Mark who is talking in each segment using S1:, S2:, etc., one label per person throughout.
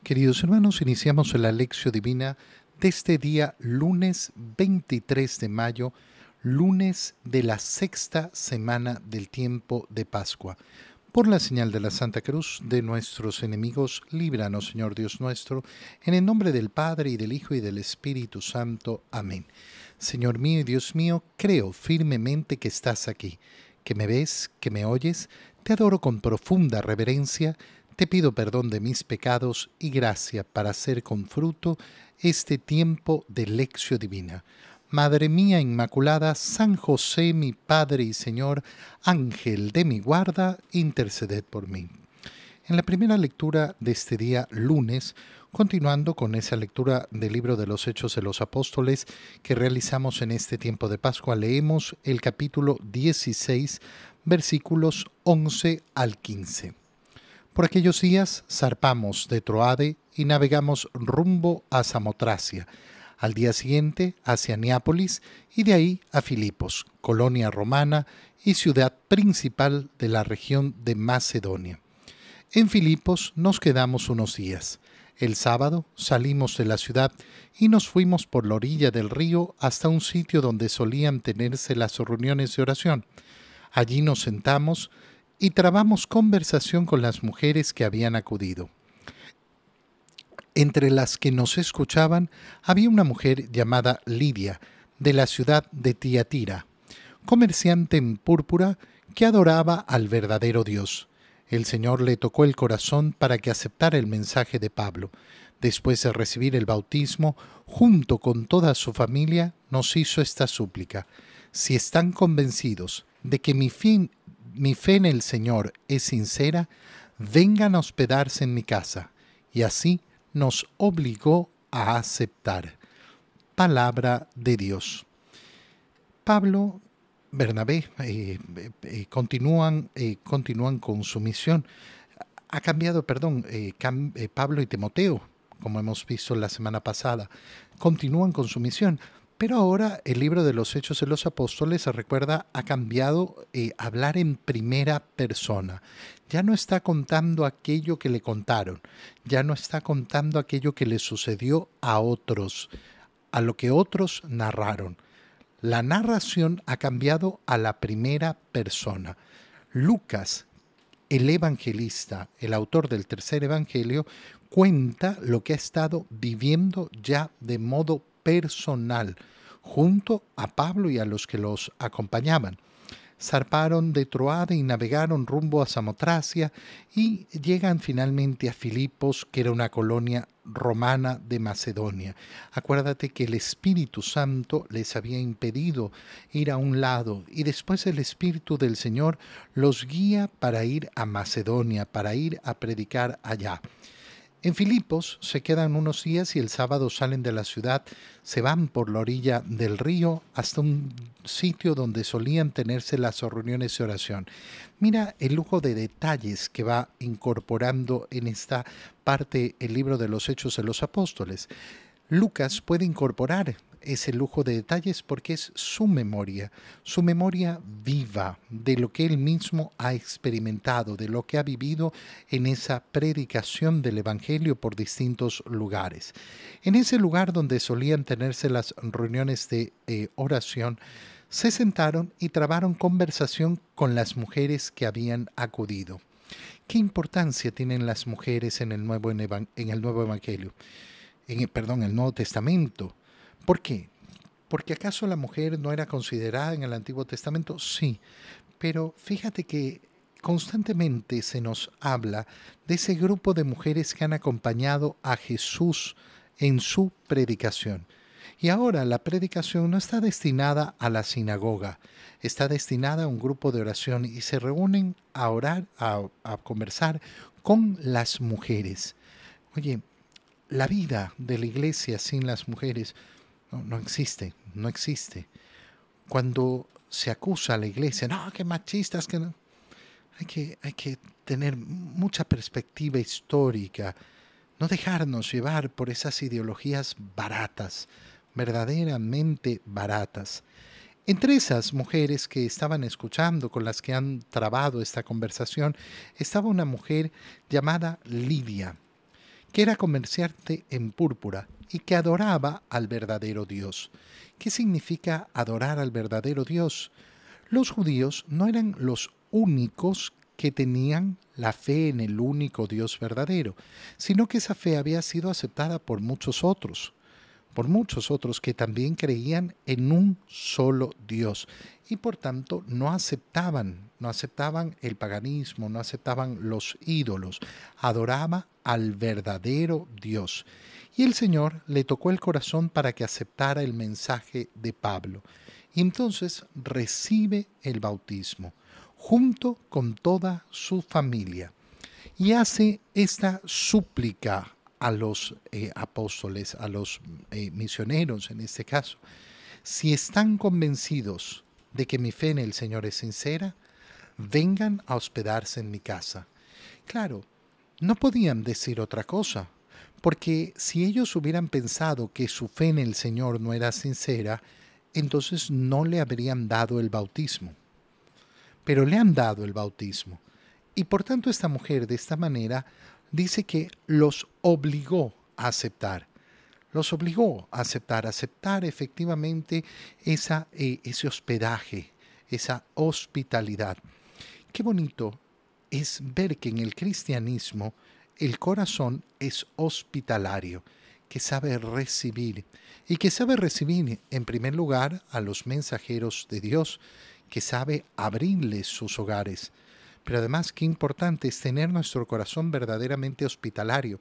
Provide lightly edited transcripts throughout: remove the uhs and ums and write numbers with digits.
S1: Queridos hermanos, iniciamos la lección divina de este día lunes 23 de mayo, lunes de la sexta semana del tiempo de Pascua. Por la señal de la Santa Cruz de nuestros enemigos, líbranos, Señor Dios nuestro, en el nombre del Padre, y del Hijo, y del Espíritu Santo. Amén. Señor mío y Dios mío, creo firmemente que estás aquí, que me ves, que me oyes. Te adoro con profunda reverencia. Te pido perdón de mis pecados y gracia para hacer con fruto este tiempo de lección divina. Madre mía Inmaculada, San José, mi Padre y Señor, Ángel de mi guarda, interceded por mí. En la primera lectura de este día lunes, continuando con esa lectura del libro de los Hechos de los Apóstoles que realizamos en este tiempo de Pascua, leemos el capítulo 16, versículos 11 al 15. Por aquellos días zarpamos de Troade y navegamos rumbo a Samotracia, al día siguiente hacia Neápolis y de ahí a Filipos, colonia romana y ciudad principal de la región de Macedonia. En Filipos nos quedamos unos días. El sábado salimos de la ciudad y nos fuimos por la orilla del río hasta un sitio donde solían tenerse las reuniones de oración. Allí nos sentamos y trabamos conversación con las mujeres que habían acudido. Entre las que nos escuchaban había una mujer llamada Lidia, de la ciudad de Tiatira, comerciante en púrpura que adoraba al verdadero Dios. El Señor le tocó el corazón para que aceptara el mensaje de Pablo. Después de recibir el bautismo, junto con toda su familia, nos hizo esta súplica: si están convencidos de que mi fe en el Señor es sincera, vengan a hospedarse en mi casa. Y así nos obligó a aceptar. Palabra de Dios. Pablo, Bernabé continúan con su misión. Ha cambiado, Pablo y Timoteo, como hemos visto la semana pasada, continúan con su misión. Pero ahora el libro de los Hechos de los Apóstoles, se recuerda, ha cambiado a hablar en primera persona. Ya no está contando aquello que le contaron, ya no está contando aquello que le sucedió a otros, a lo que otros narraron. La narración ha cambiado a la primera persona. Lucas, el evangelista, el autor del tercer evangelio, cuenta lo que ha estado viviendo ya de modo personal, junto a Pablo y a los que los acompañaban. Zarparon de Troade y navegaron rumbo a Samotracia y llegan finalmente a Filipos, que era una colonia romana de Macedonia. Acuérdate que el Espíritu Santo les había impedido ir a un lado y después el Espíritu del Señor los guía para ir a Macedonia, para ir a predicar allá. En Filipos se quedan unos días y el sábado salen de la ciudad, se van por la orilla del río hasta un sitio donde solían tenerse las reuniones de oración. Mira el lujo de detalles que va incorporando en esta parte el libro de los Hechos de los Apóstoles. Lucas puede incorporar ese lujo de detalles porque es su memoria viva de lo que él mismo ha experimentado, de lo que ha vivido en esa predicación del Evangelio por distintos lugares. En ese lugar donde solían tenerse las reuniones de oración, se sentaron y trabaron conversación con las mujeres que habían acudido. ¿Qué importancia tienen las mujeres en el Nuevo Evangelio? El Nuevo Testamento. ¿Por qué? ¿Porque acaso la mujer no era considerada en el Antiguo Testamento? Sí, pero fíjate que constantemente se nos habla de ese grupo de mujeres que han acompañado a Jesús en su predicación. Y ahora la predicación no está destinada a la sinagoga, está destinada a un grupo de oración y se reúnen a orar, a conversar con las mujeres. Oye, la vida de la iglesia sin las mujeres no existe, no existe. Cuando se acusa a la iglesia, no, que machistas, que no. Hay que tener mucha perspectiva histórica, no dejarnos llevar por esas ideologías baratas, verdaderamente baratas. Entre esas mujeres que estaban escuchando, con las que han trabado esta conversación, estaba una mujer llamada Lidia, que era comerciante en púrpura y que adoraba al verdadero Dios. ¿Qué significa adorar al verdadero Dios? Los judíos no eran los únicos que tenían la fe en el único Dios verdadero, sino que esa fe había sido aceptada por muchos otros que también creían en un solo Dios y por tanto no aceptaban el paganismo, no aceptaban los ídolos, adoraba al verdadero Dios. Y el Señor le tocó el corazón para que aceptara el mensaje de Pablo. Y entonces recibe el bautismo junto con toda su familia y hace esta súplica a los apóstoles, a los misioneros en este caso. Si están convencidos de que mi fe en el Señor es sincera, vengan a hospedarse en mi casa. Claro, no podían decir otra cosa, porque si ellos hubieran pensado que su fe en el Señor no era sincera, entonces no le habrían dado el bautismo. Pero le han dado el bautismo. Y por tanto esta mujer de esta manera dice que los obligó a aceptar. Los obligó a aceptar efectivamente ese hospedaje, esa hospitalidad. Qué bonito es ver que en el cristianismo el corazón es hospitalario, que sabe recibir y que sabe recibir en primer lugar a los mensajeros de Dios, que sabe abrirles sus hogares. Pero además, qué importante es tener nuestro corazón verdaderamente hospitalario.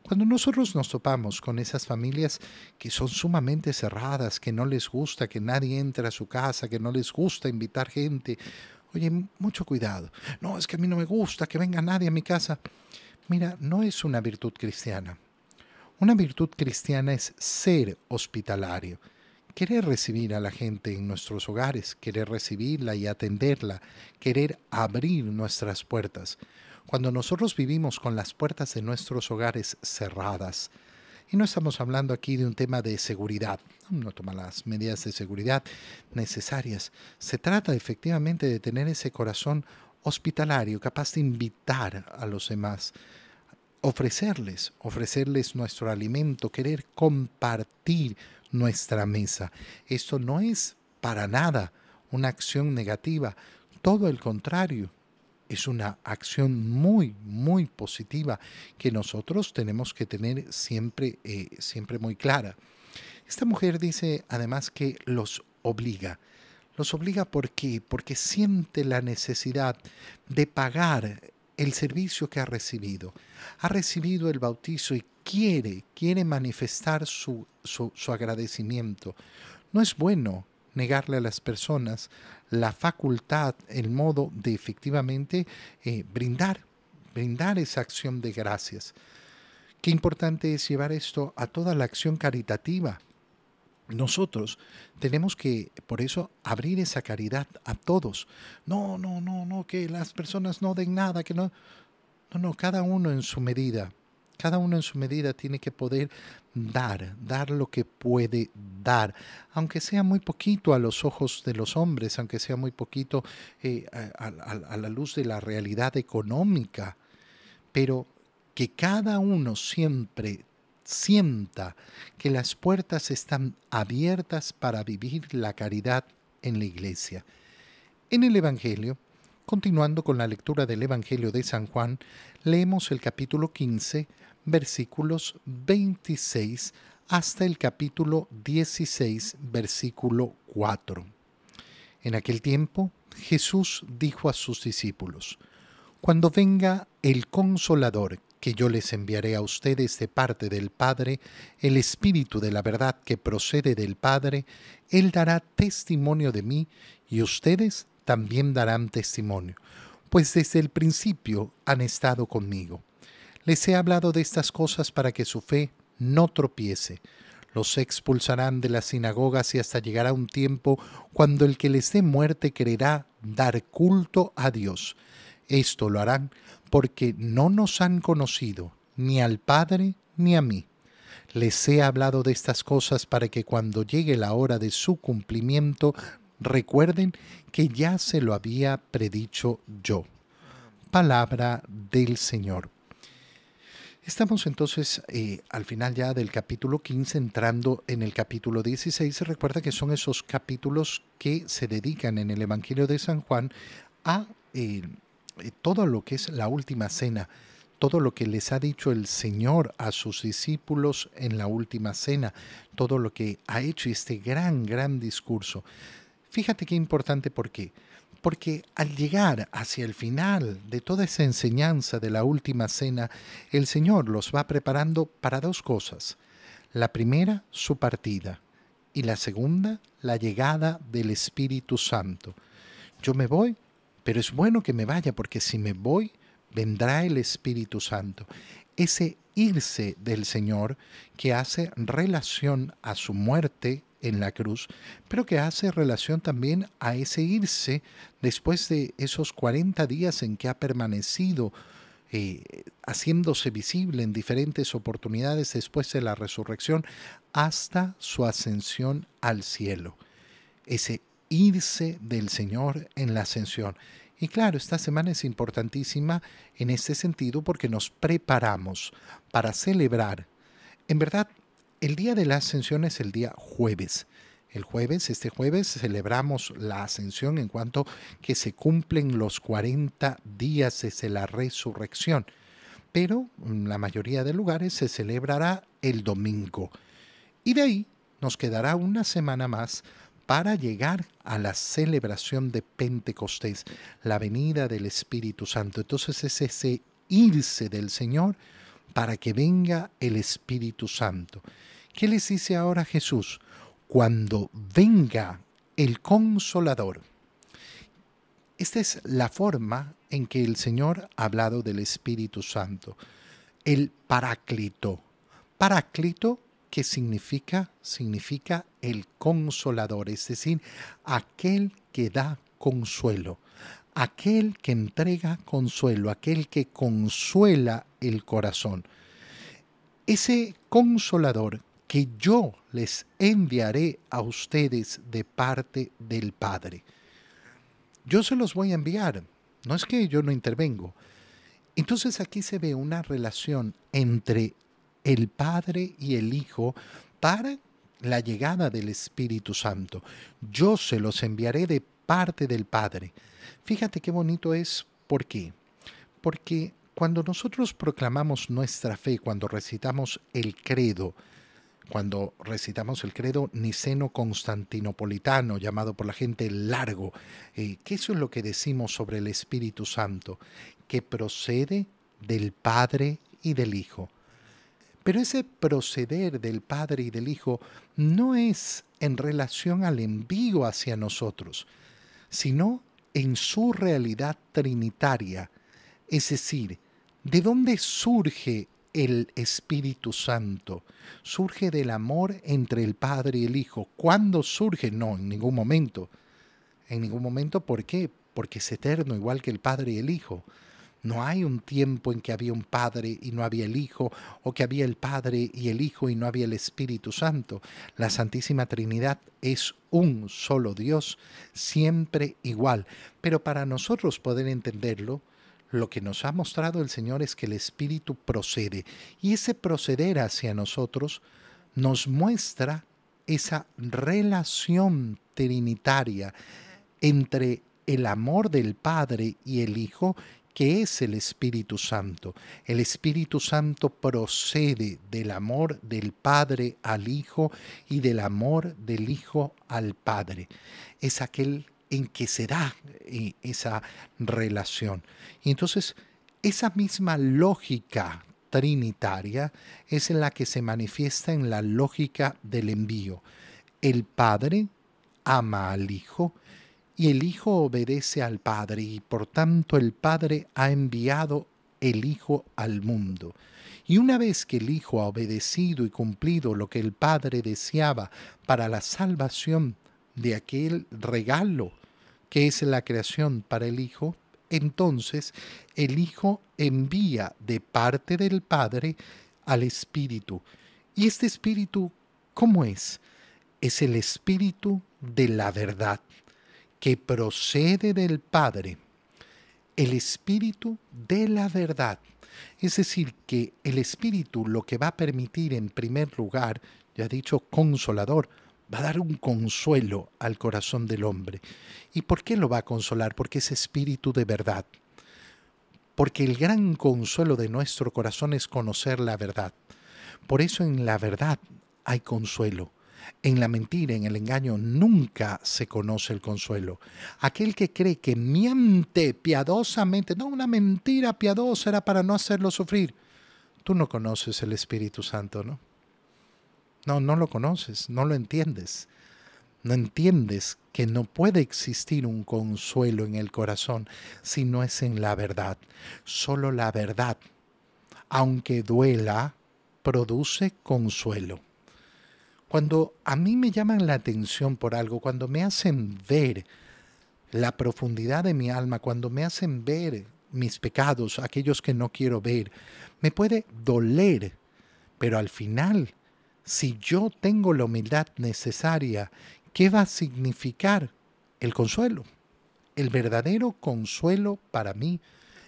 S1: Cuando nosotros nos topamos con esas familias que son sumamente cerradas, que no les gusta que nadie entre a su casa, que no les gusta invitar gente, oye, mucho cuidado. No, es que a mí no me gusta que venga nadie a mi casa. Mira, no es una virtud cristiana. Una virtud cristiana es ser hospitalario. Querer recibir a la gente en nuestros hogares, querer recibirla y atenderla, querer abrir nuestras puertas. Cuando nosotros vivimos con las puertas de nuestros hogares cerradas, y no estamos hablando aquí de un tema de seguridad, no toma las medidas de seguridad necesarias, se trata efectivamente de tener ese corazón hospitalario, capaz de invitar a los demás, ofrecerles nuestro alimento, querer compartir nuestra mesa. Esto no es para nada una acción negativa, todo el contrario, es una acción muy, muy positiva que nosotros tenemos que tener siempre, siempre muy clara. Esta mujer dice además que los obliga porque siente la necesidad de pagar el servicio que ha recibido. Ha recibido el bautizo y quiere manifestar su agradecimiento. No es bueno negarle a las personas la facultad, el modo de efectivamente brindar esa acción de gracias. Qué importante es llevar esto a toda la acción caritativa. Nosotros tenemos que, por eso, abrir esa caridad a todos. No, que las personas no den nada, que no. No, cada uno en su medida. Cada uno en su medida tiene que poder dar lo que puede dar, aunque sea muy poquito a los ojos de los hombres, aunque sea muy poquito a la luz de la realidad económica, pero que cada uno siempre sienta que las puertas están abiertas para vivir la caridad en la iglesia. En el Evangelio, continuando con la lectura del Evangelio de San Juan, leemos el capítulo 15, versículos 26 hasta el capítulo 16, versículo 4. En aquel tiempo, Jesús dijo a sus discípulos: Cuando venga el Consolador, que yo les enviaré a ustedes de parte del Padre, el Espíritu de la verdad que procede del Padre, Él dará testimonio de mí y ustedes también darán testimonio, pues desde el principio han estado conmigo. Les he hablado de estas cosas para que su fe no tropiece. Los expulsarán de las sinagogas y hasta llegará un tiempo cuando el que les dé muerte quererá dar culto a Dios. Esto lo harán porque no nos han conocido, ni al Padre ni a mí. Les he hablado de estas cosas para que cuando llegue la hora de su cumplimiento, recuerden que ya se lo había predicho yo. Palabra del Señor. Estamos entonces al final ya del capítulo 15, entrando en el capítulo 16. Se recuerda que son esos capítulos que se dedican en el Evangelio de San Juan a todo lo que es la última cena, todo lo que les ha dicho el Señor a sus discípulos en la última cena, todo lo que ha hecho este gran discurso. Fíjate qué importante, ¿por qué? Porque al llegar hacia el final de toda esa enseñanza de la última cena, el Señor los va preparando para dos cosas. La primera, su partida, y la segunda, la llegada del Espíritu Santo. Yo me voy, pero es bueno que me vaya, porque si me voy, vendrá el Espíritu Santo. Ese irse del Señor que hace relación a su muerte en la cruz, pero que hace relación también a ese irse después de esos 40 días en que ha permanecido haciéndose visible en diferentes oportunidades después de la resurrección hasta su ascensión al cielo. Ese irse del Señor en la ascensión. Y claro, esta semana es importantísima en este sentido porque nos preparamos para celebrar. En verdad, el día de la ascensión es el día jueves. Este jueves, celebramos la ascensión en cuanto que se cumplen los 40 días desde la resurrección. Pero en la mayoría de lugares se celebrará el domingo. Y de ahí nos quedará una semana más para llegar a la celebración de Pentecostés, la venida del Espíritu Santo. Entonces es ese irse del Señor para que venga el Espíritu Santo. ¿Qué les dice ahora Jesús? Cuando venga el Consolador. Esta es la forma en que el Señor ha hablado del Espíritu Santo. El Paráclito. Paráclito, ¿qué significa? Significa el consolador, es decir, aquel que da consuelo, aquel que entrega consuelo, aquel que consuela el corazón. Ese consolador que yo les enviaré a ustedes de parte del Padre. Yo se los voy a enviar, no es que yo no intervengo. Entonces aquí se ve una relación entre el Padre y el Hijo para la llegada del Espíritu Santo. Yo se los enviaré de parte del Padre. Fíjate qué bonito es. ¿Por qué? Porque cuando nosotros proclamamos nuestra fe, cuando recitamos el credo niceno-constantinopolitano, llamado por la gente largo, ¿qué eso es lo que decimos sobre el Espíritu Santo? Que procede del Padre y del Hijo. Pero ese proceder del Padre y del Hijo no es en relación al envío hacia nosotros, sino en su realidad trinitaria. Es decir, ¿de dónde surge el Espíritu Santo? Surge del amor entre el Padre y el Hijo. ¿Cuándo surge? No, en ningún momento. En ningún momento, ¿por qué? Porque es eterno, igual que el Padre y el Hijo. No hay un tiempo en que había un Padre y no había el Hijo, o que había el Padre y el Hijo y no había el Espíritu Santo. La Santísima Trinidad es un solo Dios, siempre igual. Pero para nosotros poder entenderlo, lo que nos ha mostrado el Señor es que el Espíritu procede. Y ese proceder hacia nosotros nos muestra esa relación trinitaria entre el amor del Padre y el Hijo, que es el Espíritu Santo. El Espíritu Santo procede del amor del Padre al Hijo y del amor del Hijo al Padre. Es aquel en que se da esa relación. Y entonces, esa misma lógica trinitaria es la que se manifiesta en la lógica del envío. El Padre ama al Hijo y el Hijo obedece al Padre, y por tanto el Padre ha enviado el Hijo al mundo. Y una vez que el Hijo ha obedecido y cumplido lo que el Padre deseaba para la salvación de aquel regalo que es la creación para el Hijo, entonces el Hijo envía de parte del Padre al Espíritu. ¿Y este Espíritu cómo es? Es el Espíritu de la verdad, que procede del Padre, el Espíritu de la verdad. Es decir, que el Espíritu lo que va a permitir en primer lugar, ya he dicho consolador, va a dar un consuelo al corazón del hombre. ¿Y por qué lo va a consolar? Porque es Espíritu de verdad. Porque el gran consuelo de nuestro corazón es conocer la verdad. Por eso en la verdad hay consuelo. En la mentira, en el engaño, nunca se conoce el consuelo. Aquel que cree que miente piadosamente, no, una mentira piadosa era para no hacerlo sufrir. Tú no conoces el Espíritu Santo, ¿no? No, no lo conoces, no lo entiendes. No entiendes que no puede existir un consuelo en el corazón si no es en la verdad. Solo la verdad, aunque duela, produce consuelo. Cuando a mí me llaman la atención por algo, cuando me hacen ver la profundidad de mi alma, cuando me hacen ver mis pecados, aquellos que no quiero ver, me puede doler, pero al final, si yo tengo la humildad necesaria, ¿qué va a significar el consuelo? El verdadero consuelo para mí,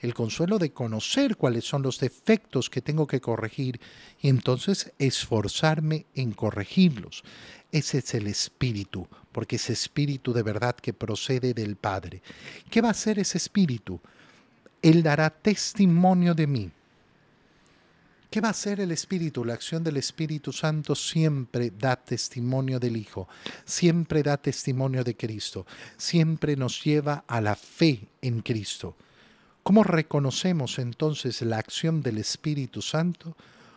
S1: el consuelo de conocer cuáles son los defectos que tengo que corregir y entonces esforzarme en corregirlos. Ese es el espíritu, porque es espíritu de verdad que procede del Padre. ¿Qué va a hacer ese espíritu? Él dará testimonio de mí. ¿Qué va a hacer el Espíritu? La acción del Espíritu Santo siempre da testimonio del Hijo, siempre da testimonio de Cristo, siempre nos lleva a la fe en Cristo. ¿Cómo reconocemos entonces la acción del Espíritu Santo?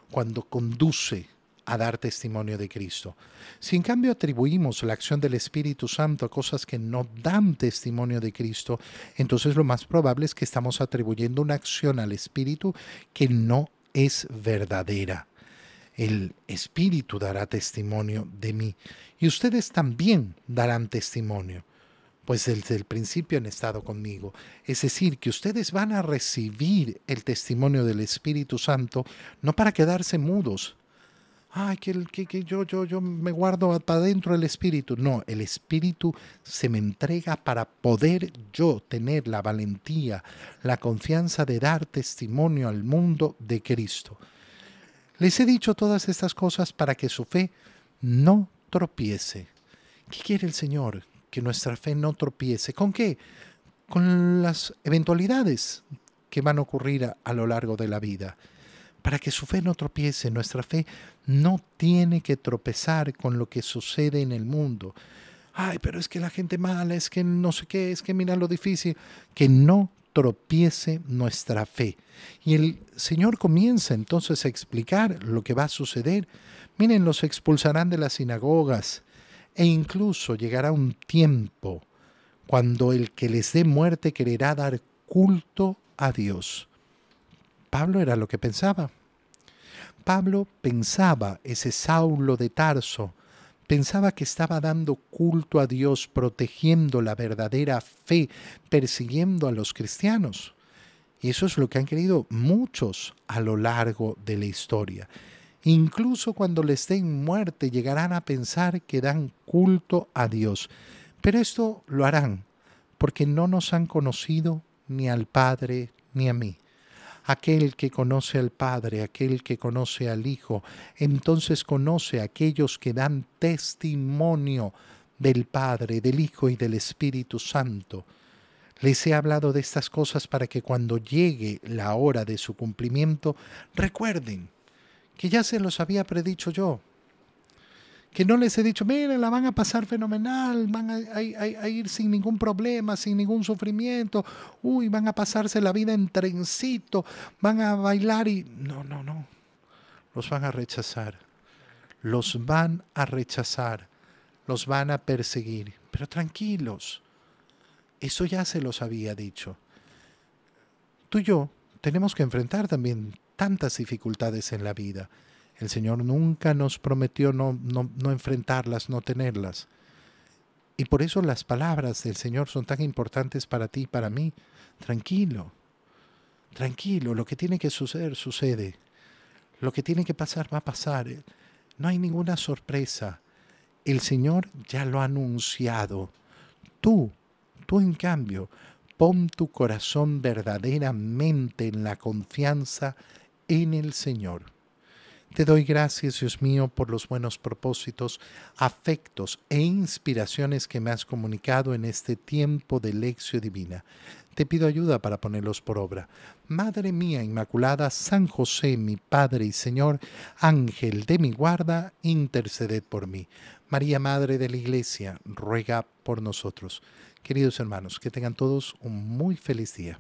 S1: Cuando conduce a dar testimonio de Cristo. Si en cambio atribuimos la acción del Espíritu Santo a cosas que no dan testimonio de Cristo, entonces lo más probable es que estamos atribuyendo una acción al Espíritu que no es verdadera. El Espíritu dará testimonio de mí y ustedes también darán testimonio, pues desde el principio han estado conmigo. Es decir, que ustedes van a recibir el testimonio del Espíritu Santo no para quedarse mudos. Ay, que yo me guardo para adentro del Espíritu. No, el Espíritu se me entrega para poder yo tener la valentía, la confianza de dar testimonio al mundo de Cristo. Les he dicho todas estas cosas para que su fe no tropiece. ¿Qué quiere el Señor? Que nuestra fe no tropiece. ¿Con qué? Con las eventualidades que van a ocurrir a lo largo de la vida. Para que su fe no tropiece, nuestra fe no tiene que tropezar con lo que sucede en el mundo. Ay, pero es que la gente mala, es que no sé qué, es que mira lo difícil. Que no tropiece nuestra fe. Y el Señor comienza entonces a explicar lo que va a suceder. Miren, los expulsarán de las sinagogas e incluso llegará un tiempo cuando el que les dé muerte quererá dar culto a Dios. Pablo era lo que pensaba. Pablo pensaba, ese Saulo de Tarso, pensaba que estaba dando culto a Dios, protegiendo la verdadera fe, persiguiendo a los cristianos. Y eso es lo que han querido muchos a lo largo de la historia. Incluso cuando les den muerte llegarán a pensar que dan culto a Dios. Pero esto lo harán porque no nos han conocido ni al Padre ni a mí. Aquel que conoce al Padre, aquel que conoce al Hijo, entonces conoce a aquellos que dan testimonio del Padre, del Hijo y del Espíritu Santo. Les he hablado de estas cosas para que cuando llegue la hora de su cumplimiento, recuerden que ya se los había predicho yo. Que no les he dicho, miren, la van a pasar fenomenal, van a ir sin ningún problema, sin ningún sufrimiento. Uy, van a pasarse la vida en trencito, van a bailar y... No, no, no. Los van a rechazar. Los van a rechazar. Los van a perseguir. Pero tranquilos. Eso ya se los había dicho. Tú y yo tenemos que enfrentar también tantas dificultades en la vida. El Señor nunca nos prometió no enfrentarlas, no tenerlas. Y por eso las palabras del Señor son tan importantes para ti y para mí. Tranquilo, tranquilo, lo que tiene que suceder, sucede. Lo que tiene que pasar, va a pasar. No hay ninguna sorpresa. El Señor ya lo ha anunciado. Tú en cambio, Pon tu corazón verdaderamente en la confianza en el Señor. Te doy gracias, Dios mío, por los buenos propósitos, afectos e inspiraciones que me has comunicado en este tiempo de lección divina. Te pido ayuda para ponerlos por obra. Madre mía Inmaculada, San José, mi Padre y Señor, Ángel de mi guarda, interceded por mí. María, Madre de la Iglesia, ruega por nosotros. Queridos hermanos, que tengan todos un muy feliz día.